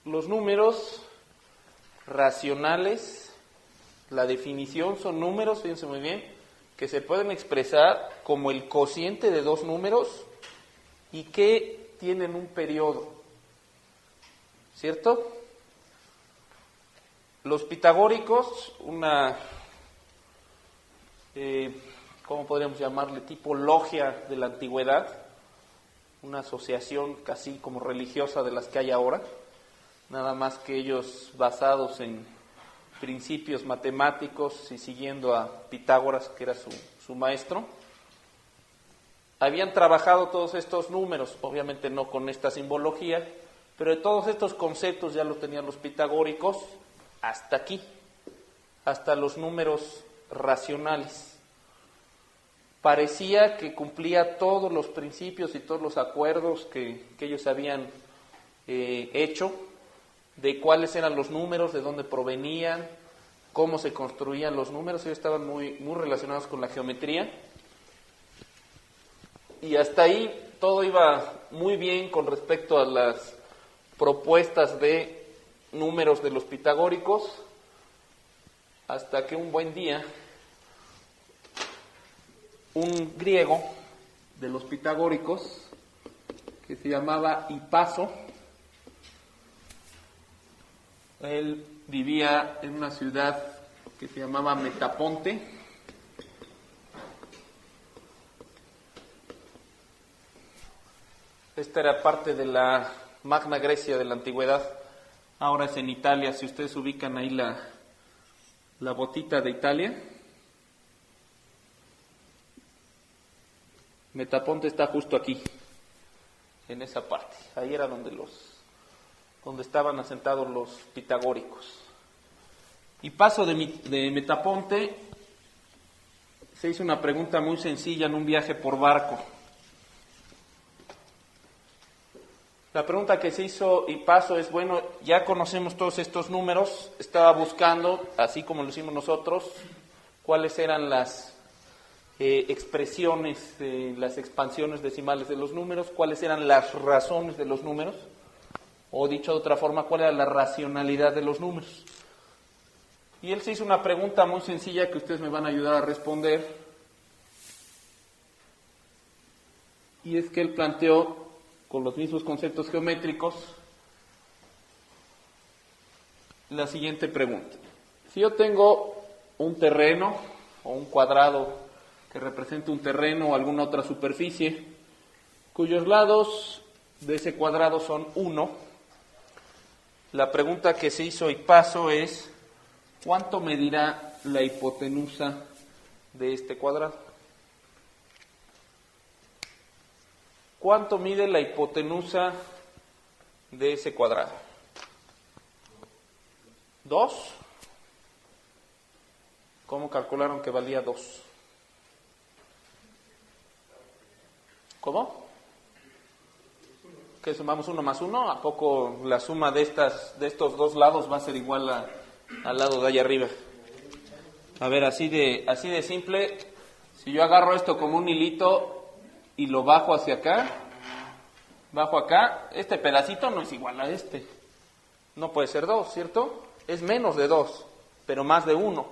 Los números racionales, la definición son números, fíjense muy bien, que se pueden expresar como el cociente de dos números y que tienen un periodo, ¿cierto? Los pitagóricos, ¿cómo podríamos llamarle? Tipo logia de la antigüedad, una asociación casi como religiosa de las que hay ahora, nada más que ellos basados en principios matemáticos y siguiendo a Pitágoras, que era su maestro. Habían trabajado todos estos números, obviamente no con esta simbología, pero de todos estos conceptos ya los tenían los pitagóricos hasta aquí, hasta los números racionales. Parecía que cumplía todos los principios y todos los acuerdos que ellos habían hecho, de cuáles eran los números, de dónde provenían, cómo se construían los números. Ellos estaban muy relacionados con la geometría. Y hasta ahí todo iba muy bien con respecto a las propuestas de números de los pitagóricos, hasta que un buen día un griego de los pitagóricos, que se llamaba Hipaso, él vivía en una ciudad que se llamaba Metaponte. Esta era parte de la Magna Grecia de la antigüedad. Ahora es en Italia. Si ustedes ubican ahí la botita de Italia, Metaponte está justo aquí, en esa parte. Ahí era donde estaban asentados los pitagóricos. Hipaso de Metaponte se hizo una pregunta muy sencilla en un viaje por barco. La pregunta que se hizo Hipaso es, bueno, ya conocemos todos estos números, estaba buscando, así como lo hicimos nosotros, cuáles eran las expresiones, las expansiones decimales de los números, cuáles eran las razones de los números, o dicho de otra forma, cuál era la racionalidad de los números. Y él se hizo una pregunta muy sencilla que ustedes me van a ayudar a responder, y es que él planteó, con los mismos conceptos geométricos, la siguiente pregunta. Si yo tengo un terreno o un cuadrado que representa un terreno o alguna otra superficie, cuyos lados de ese cuadrado son 1, la pregunta que se hizo Hipaso es, ¿cuánto medirá la hipotenusa de este cuadrado? ¿Cuánto mide la hipotenusa de ese cuadrado? 2. ¿Cómo calcularon que valía 2? ¿Cómo? ¿Que sumamos 1 más 1? ¿A poco la suma de estos dos lados va a ser igual al lado de allá arriba? A ver, así de simple, si yo agarro esto como un hilito y lo bajo hacia acá, este pedacito no es igual a este. No puede ser 2, ¿cierto? Es menos de 2, pero más de 1.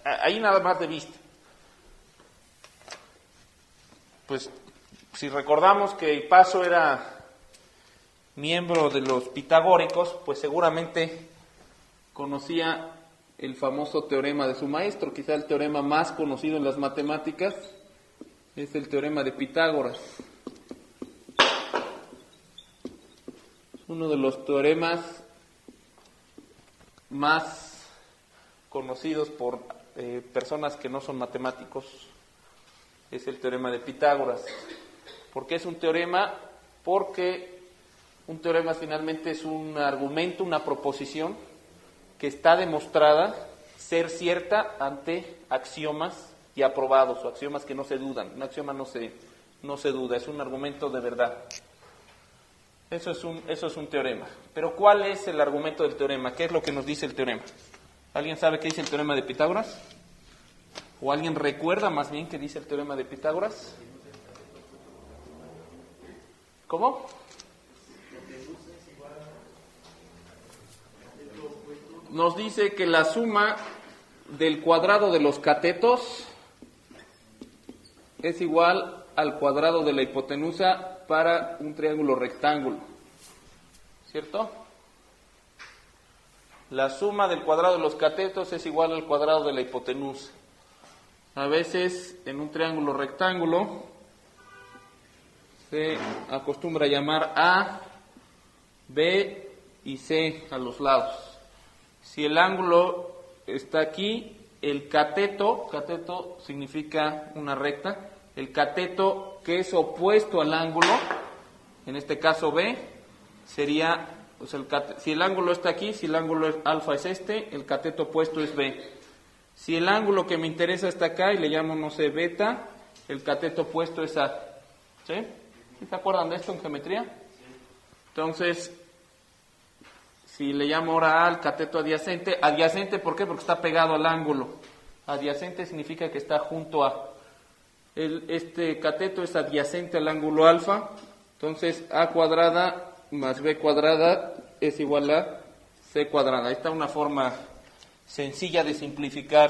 Ahí nada más de vista. Pues, si recordamos que Hipaso era miembro de los pitagóricos, pues seguramente conocía el famoso teorema de su maestro, quizá el teorema más conocido en las matemáticas, es el teorema de Pitágoras. Uno de los teoremas más conocidos por personas que no son matemáticos es el teorema de Pitágoras. ¿Por qué es un teorema? Porque un teorema finalmente es un argumento, una proposición que está demostrada ser cierta ante axiomas y aprobados, o axiomas que no se dudan. Un axioma no se duda, es un argumento de verdad. Eso es un teorema. Pero ¿cuál es el argumento del teorema? ¿Qué es lo que nos dice el teorema? ¿Alguien sabe qué dice el teorema de Pitágoras? ¿O alguien recuerda más bien qué dice el teorema de Pitágoras? ¿Cómo? nos dice que la suma del cuadrado de los catetos es igual al cuadrado de la hipotenusa para un triángulo rectángulo, ¿cierto? La suma del cuadrado de los catetos es igual al cuadrado de la hipotenusa. A veces en un triángulo rectángulo se acostumbra a llamar A, B y C a los lados. Si el ángulo está aquí, el cateto significa una recta, el cateto que es opuesto al ángulo, en este caso B, sería, pues si el ángulo está aquí, si el ángulo alfa es este, el cateto opuesto es B. Si el ángulo que me interesa está acá y le llamo, no sé, beta, el cateto opuesto es A. ¿Sí? ¿Sí se acuerdan de esto en geometría? Entonces, si le llamo ahora A al cateto adyacente, adyacente, ¿por qué? Porque está pegado al ángulo. Adyacente significa que está junto a. Este cateto es adyacente al ángulo alfa, entonces A cuadrada más B cuadrada es igual a C cuadrada. Ahí está una forma sencilla de simplificar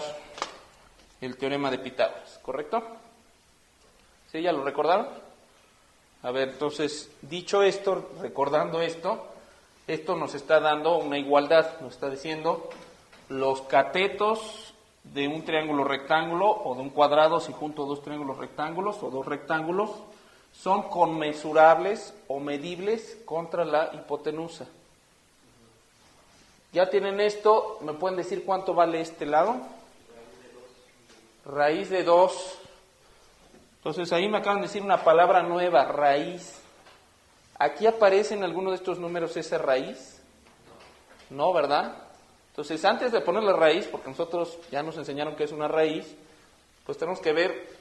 el teorema de Pitágoras, ¿correcto? ¿Sí? ¿Ya lo recordaron? A ver, entonces, dicho esto, recordando esto nos está dando una igualdad, nos está diciendo los catetos de un triángulo rectángulo o de un cuadrado, si junto dos triángulos rectángulos o dos rectángulos, son conmensurables o medibles contra la hipotenusa. Ya tienen esto, ¿me pueden decir cuánto vale este lado? Raíz de 2. Entonces ahí me acaban de decir una palabra nueva, raíz. ¿Aquí aparece en alguno de estos números esa raíz? No, ¿verdad? Entonces, antes de poner la raíz, porque nosotros ya nos enseñaron que es una raíz, pues tenemos que ver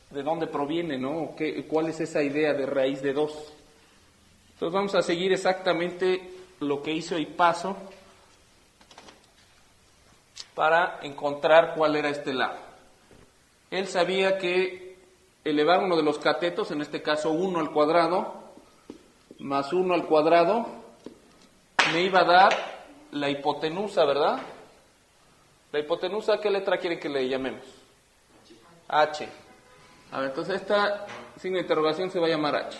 de dónde proviene, ¿no? ¿Cuál es esa idea de raíz de 2? Entonces vamos a seguir exactamente lo que hizo Hipaso para encontrar cuál era este lado. Él sabía que elevar uno de los catetos, en este caso 1 al cuadrado, más 1 al cuadrado, me iba a dar la hipotenusa, ¿verdad? La hipotenusa, ¿qué letra quiere que le llamemos? H. A ver, entonces esta signo de interrogación se va a llamar H.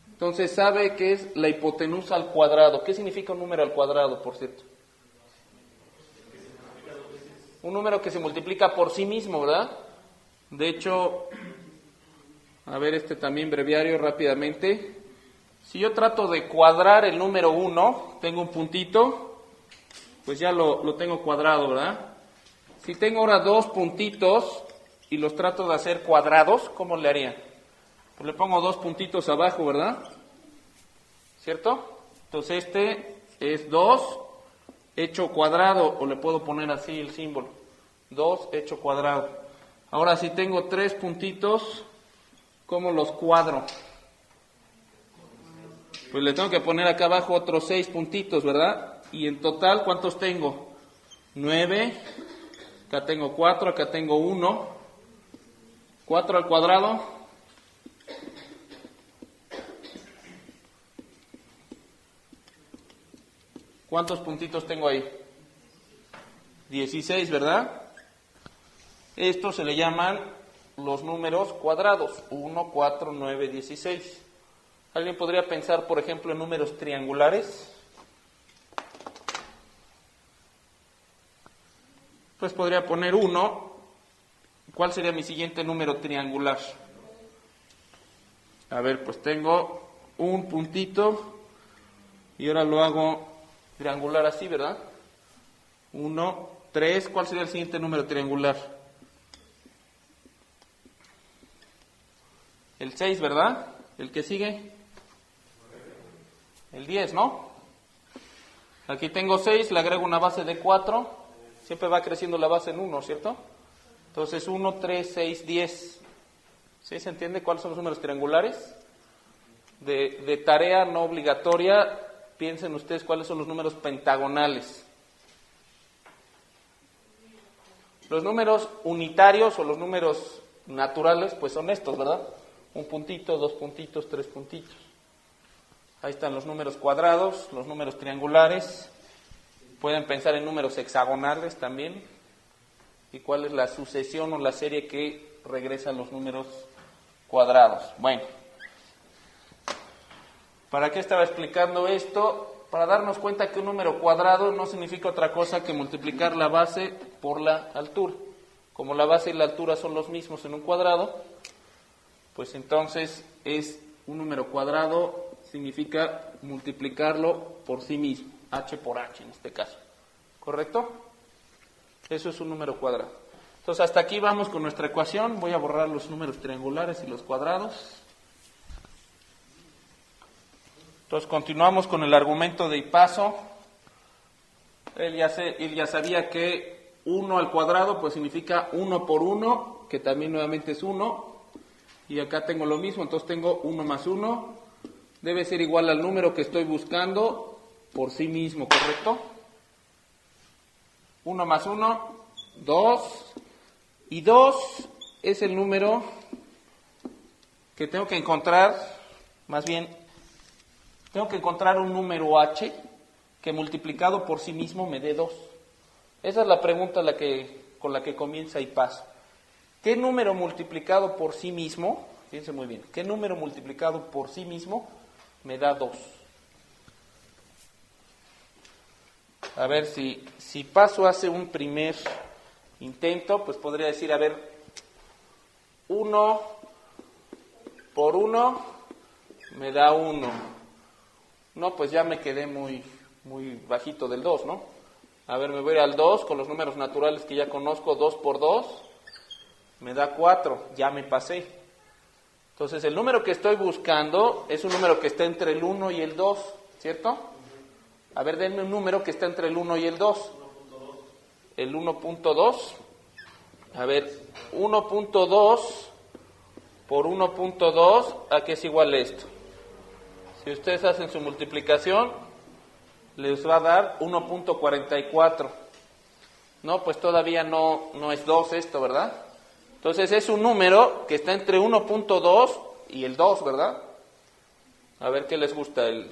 Entonces sabe que es la hipotenusa al cuadrado. ¿Qué significa un número al cuadrado, por cierto? Un número que se multiplica por sí mismo, ¿verdad? De hecho, a ver este también breviario rápidamente. Si yo trato de cuadrar el número 1, tengo un puntito, pues ya lo tengo cuadrado, ¿verdad? Si tengo ahora dos puntitos y los trato de hacer cuadrados, ¿cómo le haría? Pues le pongo dos puntitos abajo, ¿verdad? ¿Cierto? Entonces este es 2 hecho cuadrado, o le puedo poner así el símbolo, 2 hecho cuadrado. Ahora si tengo 3 puntitos, ¿cómo los cuadro? Pues le tengo que poner acá abajo otros 6 puntitos, ¿verdad? Y en total, ¿cuántos tengo? 9, acá tengo 4, acá tengo 1, 4 al cuadrado. ¿Cuántos puntitos tengo ahí? 16, ¿verdad? Estos se le llaman los números cuadrados, 1, 4, 9, 16. ¿Alguien podría pensar, por ejemplo, en números triangulares? Pues podría poner 1. ¿Cuál sería mi siguiente número triangular? A ver, pues tengo un puntito y ahora lo hago triangular así, ¿verdad? 1, 3. ¿Cuál sería el siguiente número triangular? El 6, ¿verdad? ¿El que sigue? El 10, ¿no? Aquí tengo 6, le agrego una base de 4. Siempre va creciendo la base en 1, ¿cierto? Entonces 1, 3, 6, 10. ¿Sí se entiende cuáles son los números triangulares? De tarea no obligatoria, piensen ustedes cuáles son los números pentagonales. Los números unitarios o los números naturales, pues son estos, ¿verdad? Un puntito, 2 puntitos, 3 puntitos. Ahí están los números cuadrados, los números triangulares. Pueden pensar en números hexagonales también. ¿Y cuál es la sucesión o la serie que regresa a los números cuadrados? Bueno, ¿para qué estaba explicando esto? Para darnos cuenta que un número cuadrado no significa otra cosa que multiplicar la base por la altura. Como la base y la altura son los mismos en un cuadrado, pues entonces es un número cuadrado, significa multiplicarlo por sí mismo, h por h en este caso. ¿Correcto? Eso es un número cuadrado. Entonces hasta aquí vamos con nuestra ecuación. Voy a borrar los números triangulares y los cuadrados. Entonces continuamos con el argumento de Ipaso. Él ya sabía que 1 al cuadrado pues significa 1 por 1, que también nuevamente es 1. Y acá tengo lo mismo, entonces tengo 1 más 1. Debe ser igual al número que estoy buscando por sí mismo, ¿correcto? 1 más 1, 2. Y 2 es el número que tengo que encontrar, más bien, tengo que encontrar un número h que multiplicado por sí mismo me dé 2. Esa es la pregunta con la que comienza Ipaso. ¿Qué número multiplicado por sí mismo, fíjense muy bien, qué número multiplicado por sí mismo me da 2? A ver, si Ipaso hace un primer intento, pues podría decir, a ver, 1 por 1 me da 1. No, pues ya me quedé muy bajito del 2, ¿no? A ver, me voy al 2 con los números naturales que ya conozco. 2 por 2 me da 4, ya me pasé. Entonces el número que estoy buscando es un número que está entre el 1 y el 2, ¿cierto? A ver, denme un número que está entre el 1 y el 2. El 1.2. A ver, 1.2 por 1.2, ¿a qué es igual esto? Si ustedes hacen su multiplicación, les va a dar 1.44. No, pues todavía no es 2 esto, ¿verdad? Entonces es un número que está entre 1.2 y el 2, ¿verdad? A ver qué les gusta, el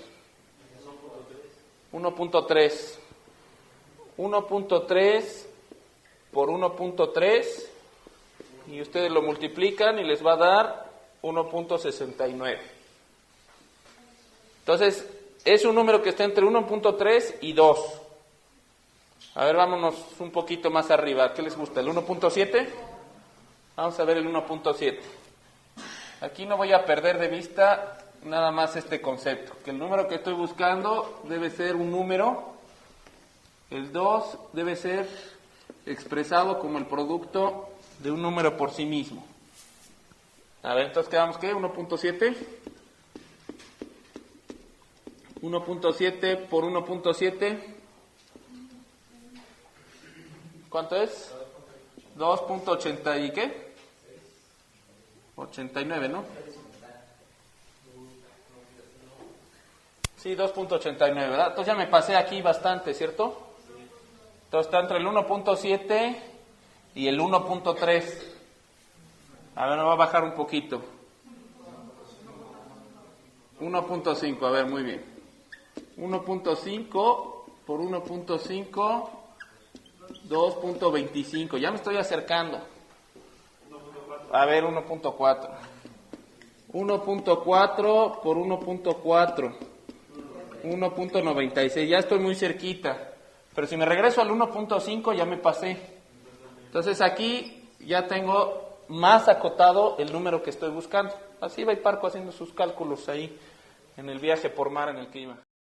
1.3. 1.3 por 1.3 y ustedes lo multiplican y les va a dar 1.69. Entonces, es un número que está entre 1.3 y 2. A ver, vámonos un poquito más arriba. ¿Qué les gusta? ¿El 1.7? Vamos a ver el 1.7. Aquí no voy a perder de vista nada más este concepto, que el número que estoy buscando debe ser un número. El 2 debe ser expresado como el producto de un número por sí mismo. A ver, entonces quedamos, ¿qué? 1.7. 1.7 por 1.7. ¿Cuánto es? 2.80 y ¿qué? 89, ¿no? Sí, 2.89, ¿verdad? Entonces ya me pasé aquí bastante, ¿cierto? Entonces está entre el 1.7 y el 1.3. A ver, me va a bajar un poquito. 1.5, a ver, muy bien. 1.5 por 1.5, 2.25. Ya me estoy acercando. A ver, 1.4. 1.4 por 1.4. 1.96. Ya estoy muy cerquita. Pero si me regreso al 1.5 ya me pasé. Entonces aquí ya tengo más acotado el número que estoy buscando. Así va Hiparco haciendo sus cálculos ahí en el viaje por mar en el que iba.